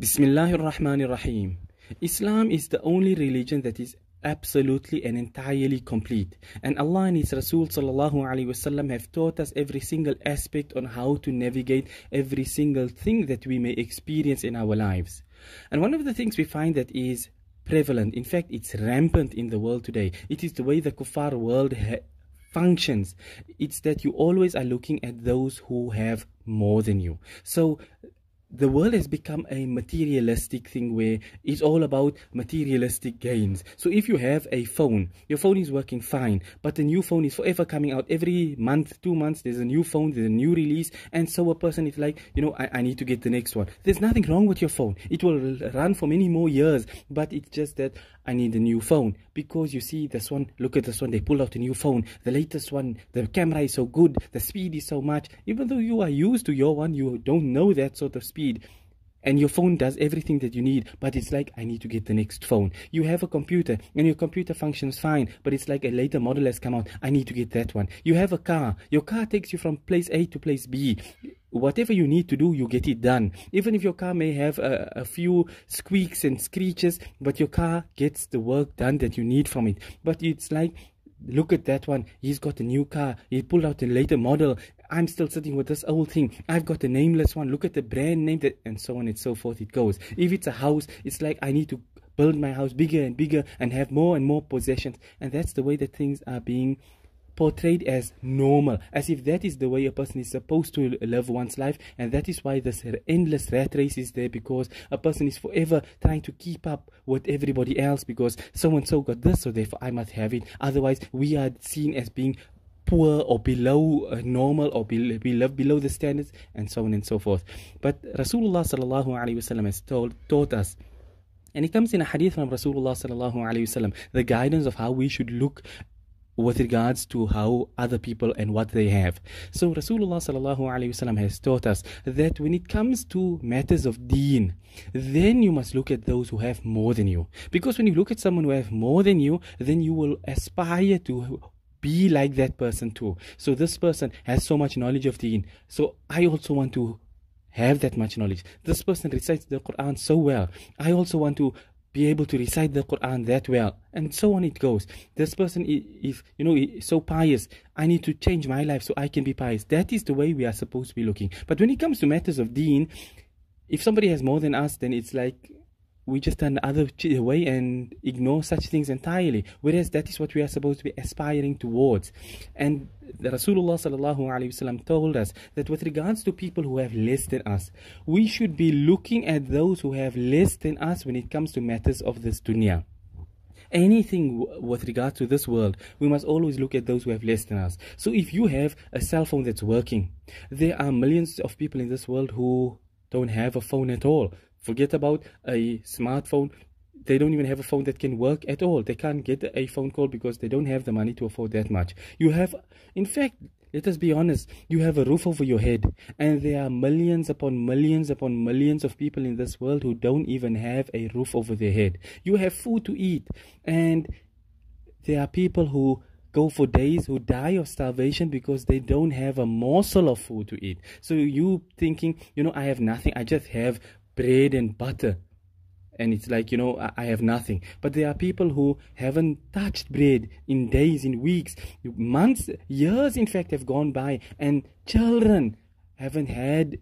Bismillahir Rahmanir Rahim. Islam is the only religion that is absolutely and entirely complete. And Allah and His Rasul sallallahu alaihi wasallam have taught us every single aspect on how to navigate every single thing that we may experience in our lives. And one of the things we find that is prevalent, in fact it's rampant in the world today, it is the way the kuffar world functions. It's that you always are looking at those who have more than you. So the world has become a materialistic thing where it's all about materialistic gains. So if you have a phone, your phone is working fine, but the new phone is forever coming out. Every month, 2 months, there's a new phone, there's a new release. And so a person is like, I need to get the next one. There's nothing wrong with your phone. It will run for many more years, but it's just that I need a new phone. Because you see this one, look at this one, they pulled out a new phone. The latest one, the camera is so good, the speed is so much. Even though you are used to your one, you don't know that sort of speed. And your phone does everything that you need, but it's like, I need to get the next phone. You have a computer, and your computer functions fine, but it's like a later model has come out, I need to get that one. You have a car, your car takes you from place A to place B. Whatever you need to do, you get it done. Even if your car may have a few squeaks and screeches, but your car gets the work done that you need from it. But it's like, look at that one, he's got a new car, he pulled out a later model, I'm still sitting with this old thing, I've got a nameless one, look at the brand name, and so on and so forth it goes. If it's a house, it's like I need to build my house bigger and bigger and have more and more possessions. And that's the way that things are being portrayed as normal, as if that is the way a person is supposed to live one's life. And that is why this endless rat race is there, because a person is forever trying to keep up with everybody else, because so and so got this, so therefore I must have it. Otherwise we are seen as being poor or below normal, or below the standards, and so on and so forth. But Rasulullah sallallahu alaihi wasallam has taught us, and it comes in a hadith from Rasulullah sallallahu alaihi wasallam, the guidance of how we should look with regards to how other people and what they have. So Rasulullah sallallahu alaihi wasallam has taught us that when it comes to matters of deen, then you must look at those who have more than you. Because when you look at someone who have more than you, then you will aspire to be like that person too. So this person has so much knowledge of deen, so I also want to have that much knowledge. This person recites the Quran so well, I also want to be able to recite the Quran that well, and so on it goes. This person is so pious, I need to change my life so I can be pious. That is the way we are supposed to be looking. But when it comes to matters of deen, if somebody has more than us, then it's like we just turn the other way and ignore such things entirely. Whereas that is what we are supposed to be aspiring towards. And the Rasulullah sallallahu alaihi wasallam told us that with regards to people who have less than us, we should be looking at those who have less than us when it comes to matters of this dunya. Anything with regards to this world, we must always look at those who have less than us. So if you have a cell phone that's working, there are millions of people in this world who don't have a phone at all. Forget about a smartphone. They don't even have a phone that can work at all. They can't get a phone call because they don't have the money to afford that much. You have, in fact, let us be honest, you have a roof over your head, and there are millions upon millions upon millions of people in this world who don't even have a roof over their head. You have food to eat, and there are people who go for days who die of starvation because they don't have a morsel of food to eat. So you thinking, I have nothing, I just have bread and butter, and it's like, I have nothing. But there are people who haven't touched bread in days, in weeks, months, years in fact have gone by, and children haven't had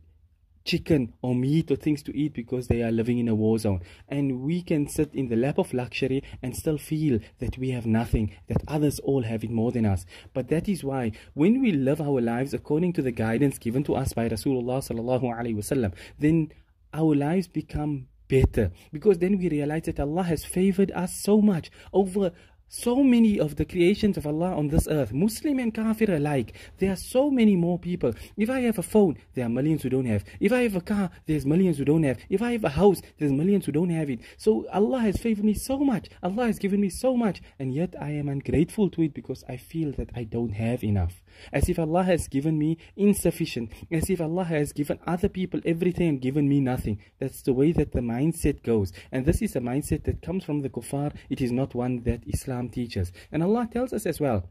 chicken or meat or things to eat because they are living in a war zone. And we can sit in the lap of luxury and still feel that we have nothing, that others all have it more than us. But that is why when we live our lives according to the guidance given to us by Rasulullah sallallahu alaihi wasallam, then our lives become better, because then we realize that Allah has favored us so much over so many of the creations of Allah on this earth, Muslim and Kafir alike. There are so many more people. If I have a phone, there are millions who don't have. If I have a car, there's millions who don't have. If I have a house, there's millions who don't have it. So Allah has favored me so much. Allah has given me so much, and yet I am ungrateful to it because I feel that I don't have enough. As if Allah has given me insufficient. As if Allah has given other people everything and given me nothing. That's the way that the mindset goes. And this is a mindset that comes from the kuffar. It is not one that Islam teaches. And Allah tells us as well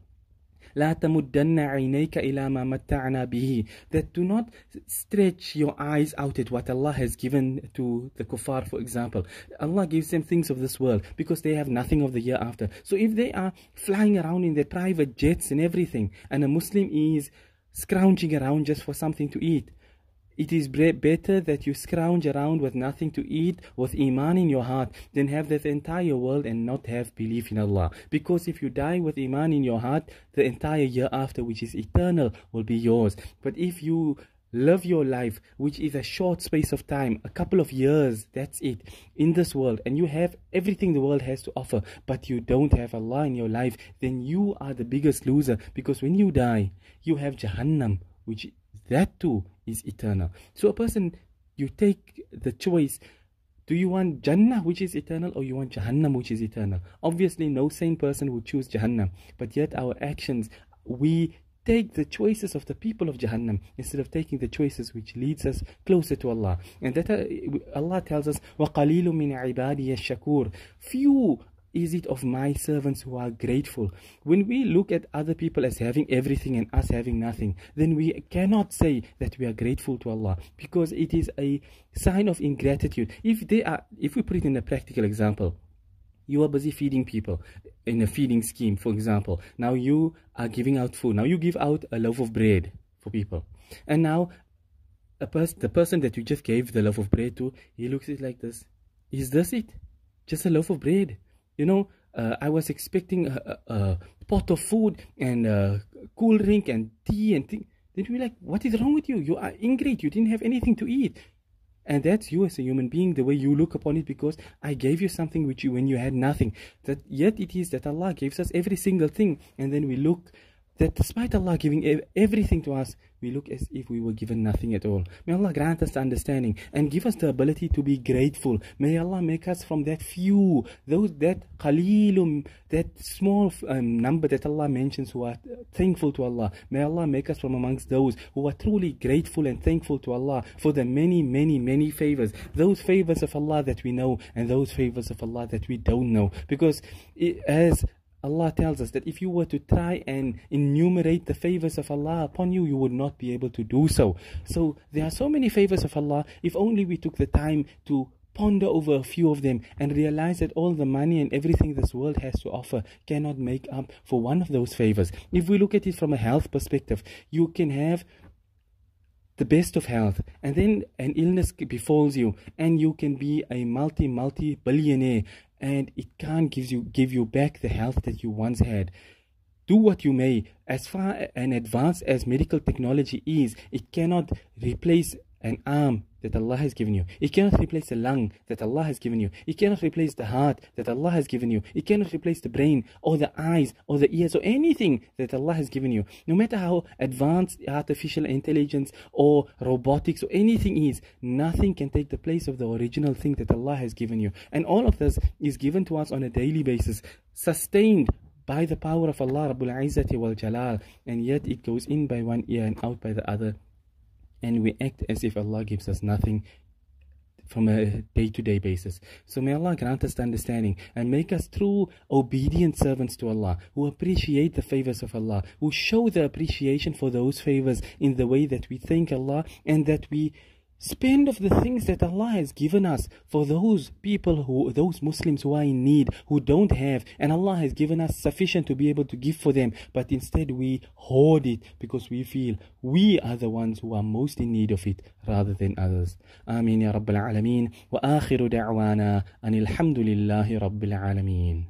لا تمدن عينيك إلى ما متعنا به. That do not stretch your eyes out at what Allah has given to the kuffar, for example. Allah gives them things of this world because they have nothing of the year after. So if they are flying around in their private jets and everything, and a Muslim is scrounging around just for something to eat, it is better that you scrounge around with nothing to eat, with iman in your heart, than have that entire world and not have belief in Allah. Because if you die with iman in your heart, the entire year after, which is eternal, will be yours. But if you live your life, which is a short space of time, a couple of years, that's it, in this world, and you have everything the world has to offer, but you don't have Allah in your life, then you are the biggest loser. Because when you die, you have Jahannam, which that too is eternal. So a person, you take the choice. Do you want Jannah, which is eternal, or you want Jahannam, which is eternal? Obviously, no sane person would choose Jahannam. But yet our actions, we take the choices of the people of Jahannam instead of taking the choices which leads us closer to Allah. And that Allah tells us, وَقَلِيلٌ مِّنْ عِبَادِيَ الشَّكُورِ. Few is it of my servants who are grateful. When we look at other people as having everything and us having nothing, then we cannot say that we are grateful to Allah, because it is a sign of ingratitude. If we put it in a practical example, you are busy feeding people in a feeding scheme, for example. Now you are giving out food. Now you give out a loaf of bread for people. And now the person that you just gave the loaf of bread to, he looks at it like this. Is this it? Just a loaf of bread? You know, I was expecting a pot of food and a cool drink and tea and things. Then we're like, what is wrong with you? You are ingrate. You didn't have anything to eat. And that's you as a human being, the way you look upon it, because I gave you something which when you had nothing. That yet it is that Allah gives us every single thing. And then we look that despite Allah giving everything to us, we look as if we were given nothing at all. May Allah grant us the understanding and give us the ability to be grateful. May Allah make us from that few, that qalilum, that small number that Allah mentions who are thankful to Allah. May Allah make us from amongst those who are truly grateful and thankful to Allah for the many, many, many favors. Those favors of Allah that we know and those favors of Allah that we don't know. Because as Allah tells us that if you were to try and enumerate the favors of Allah upon you, you would not be able to do so. So there are so many favors of Allah. If only we took the time to ponder over a few of them and realize that all the money and everything this world has to offer cannot make up for one of those favors. If we look at it from a health perspective, you can have the best of health, and then an illness befalls you, and you can be a multi-billionaire, and it can't give you back the health that you once had. Do what you may, as far and advanced as medical technology is, it cannot replace an arm that Allah has given you. It cannot replace the lung that Allah has given you. It cannot replace the heart that Allah has given you. It cannot replace the brain or the eyes or the ears or anything that Allah has given you. No matter how advanced artificial intelligence or robotics or anything is, nothing can take the place of the original thing that Allah has given you. And all of this is given to us on a daily basis, sustained by the power of Allah Rabbul Izzati wal Jalal, and yet it goes in by one ear and out by the other. And we act as if Allah gives us nothing from a day-to-day basis. So may Allah grant us the understanding and make us true obedient servants to Allah, who appreciate the favors of Allah, who show the appreciation for those favors in the way that we thank Allah, and that we spend of the things that Allah has given us for those people, those Muslims who are in need, who don't have, and Allah has given us sufficient to be able to give for them, but instead we hoard it because we feel we are the ones who are most in need of it rather than others. Ameen ya Rabbil Alameen. Wa akhiru da'wana anil hamdulillahi Rabbil Alameen.